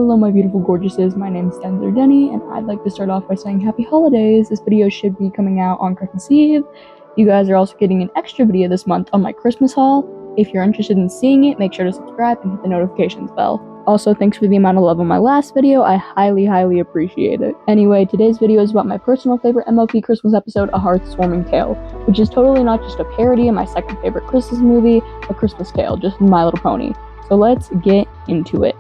Hello my beautiful gorgeouses, my name is Denny, and I'd like to start off by saying happy holidays. This video should be coming out on Christmas Eve. You guys are also getting an extra video this month on my Christmas haul. If you're interested in seeing it, make sure to subscribe and hit the notifications bell. Also, thanks for the amount of love on my last video, I highly appreciate it. Anyway, today's video is about my personal favorite MLP Christmas episode, A Heartwarming Tale, which is totally not just a parody of my second favorite Christmas movie, A Christmas Tale, just My Little Pony. So let's get into it.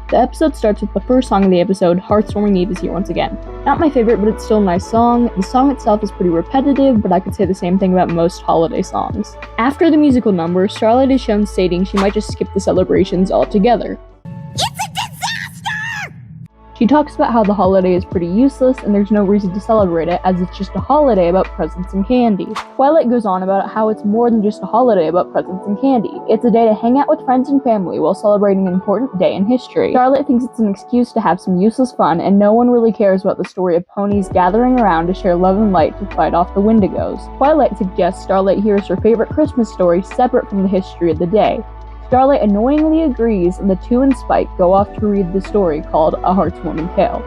The episode starts with the first song of the episode, Heartwarming Eve is here once again. Not my favorite, but it's still a nice song. The song itself is pretty repetitive, but I could say the same thing about most holiday songs. After the musical number, Starlight is shown stating she might just skip the celebrations altogether. She talks about how the holiday is pretty useless and there's no reason to celebrate it as it's just a holiday about presents and candy. Twilight goes on about how it's more than just a holiday about presents and candy. It's a day to hang out with friends and family while celebrating an important day in history. Starlight thinks it's an excuse to have some useless fun and no one really cares about the story of ponies gathering around to share love and light to fight off the Wendigos. Twilight suggests Starlight hears her favorite Christmas story separate from the history of the day. Starlight annoyingly agrees, and the two and Spike go off to read the story called A Heartwarming Tale.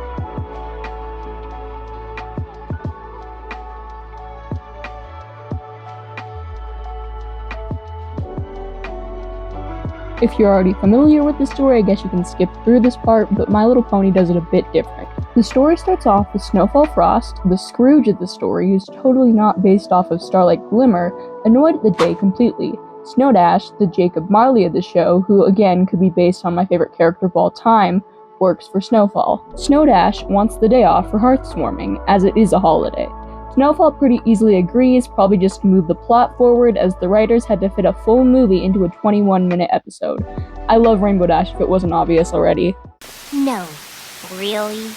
If you're already familiar with the story, I guess you can skip through this part, but My Little Pony does it a bit different. The story starts off with Snowfall Frost, the Scrooge of the story, who's totally not based off of Starlight Glimmer, annoyed at the day completely. Snowdash, the Jacob Marley of the show, who again could be based on my favorite character of all time, works for Snowfall. Snowdash wants the day off for Heartwarming, as it is a holiday. Snowfall pretty easily agrees, probably just to move the plot forward, as the writers had to fit a full movie into a 21-minute episode. I love Rainbow Dash if it wasn't obvious already. No, really?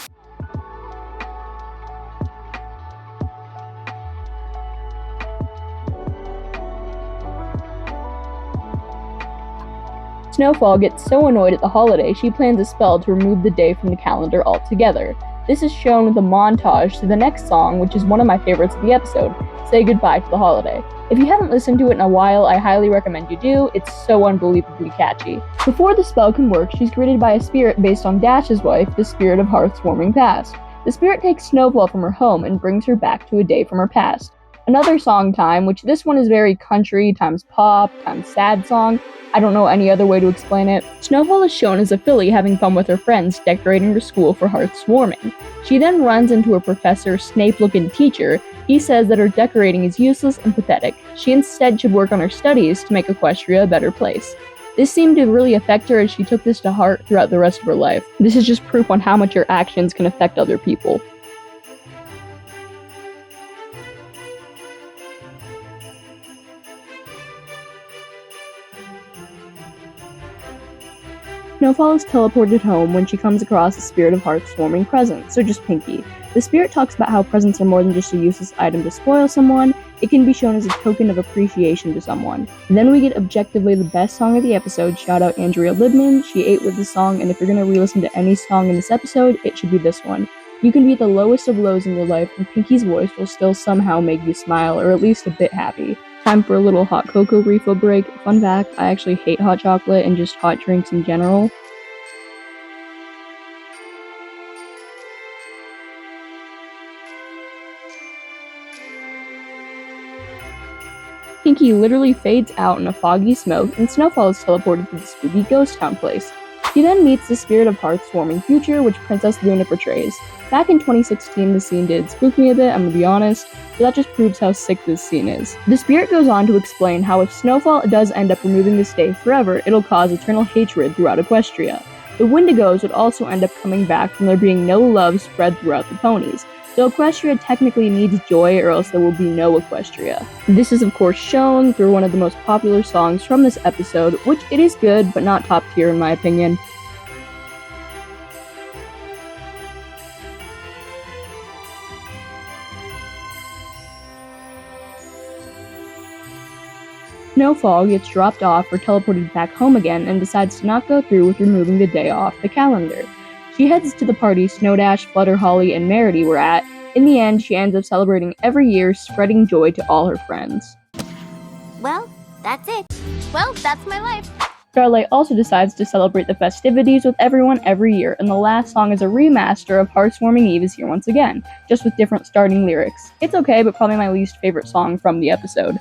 Snowfall gets so annoyed at the holiday, she plans a spell to remove the day from the calendar altogether. This is shown with a montage to the next song, which is one of my favorites of the episode, Say Goodbye to the Holiday. If you haven't listened to it in a while, I highly recommend you do, it's so unbelievably catchy. Before the spell can work, she's greeted by a spirit based on Dash's wife, the spirit of Heartwarming Past. The spirit takes Snowfall from her home and brings her back to a day from her past. Another song time, which this one is very country, times pop, times sad song. I don't know any other way to explain it. Snowfall is shown as a filly having fun with her friends decorating her school for Heartwarming. She then runs into her professor, Snape-looking teacher. He says that her decorating is useless and pathetic. She instead should work on her studies to make Equestria a better place. This seemed to really affect her as she took this to heart throughout the rest of her life. This is just proof on how much your actions can affect other people. Snowfall is teleported home when she comes across the spirit of Heartwarming presents, so just Pinkie. The spirit talks about how presents are more than just a useless item to spoil someone, it can be shown as a token of appreciation to someone. Then we get objectively the best song of the episode, shout out Andrea Libman, she ate with the song, and if you're gonna re-listen to any song in this episode, it should be this one. You can be at the lowest of lows in your life, and Pinkie's voice will still somehow make you smile, or at least a bit happy. Time for a little hot cocoa refill break. Fun fact, I actually hate hot chocolate and just hot drinks in general. Pinkie literally fades out in a foggy smoke, and Snowfall is teleported to the spooky ghost town place. She then meets the spirit of Heartwarming future, which Princess Luna portrays. Back in 2016, the scene did spook me a bit, I'm gonna be honest, but that just proves how sick this scene is. The spirit goes on to explain how if Snowfall does end up removing this day forever, it'll cause eternal hatred throughout Equestria. The Wendigos would also end up coming back from there being no love spread throughout the ponies. So Equestria technically needs joy or else there will be no Equestria. This is of course shown through one of the most popular songs from this episode, which it is good, but not top tier in my opinion. Snowfall gets dropped off or teleported back home again and decides to not go through with removing the day off the calendar. She heads to the party Snowdash, Flutterholly, and Merity were at, In the end, she ends up celebrating every year, spreading joy to all her friends. Well, that's it. Well, that's my life. Starlight also decides to celebrate the festivities with everyone every year, and the last song is a remaster of Heartswarming Eve is Here Once Again, just with different starting lyrics. It's okay, but probably my least favorite song from the episode.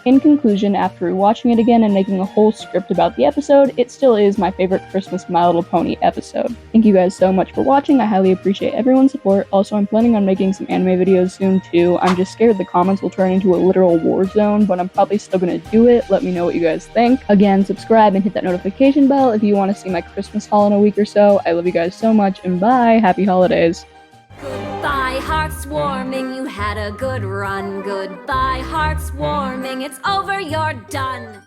In conclusion, after rewatching it again and making a whole script about the episode, it still is my favorite Christmas My Little Pony episode. Thank you guys so much for watching. I highly appreciate everyone's support. Also, I'm planning on making some anime videos soon too. I'm just scared the comments will turn into a literal war zone, but I'm probably still gonna do it. Let me know what you guys think. Again, subscribe and hit that notification bell if you want to see my Christmas haul in a week or so. I love you guys so much, and bye! Happy holidays! Goodbye, Heartswarming, you had a good run. Goodbye, Heartswarming, it's over, you're done.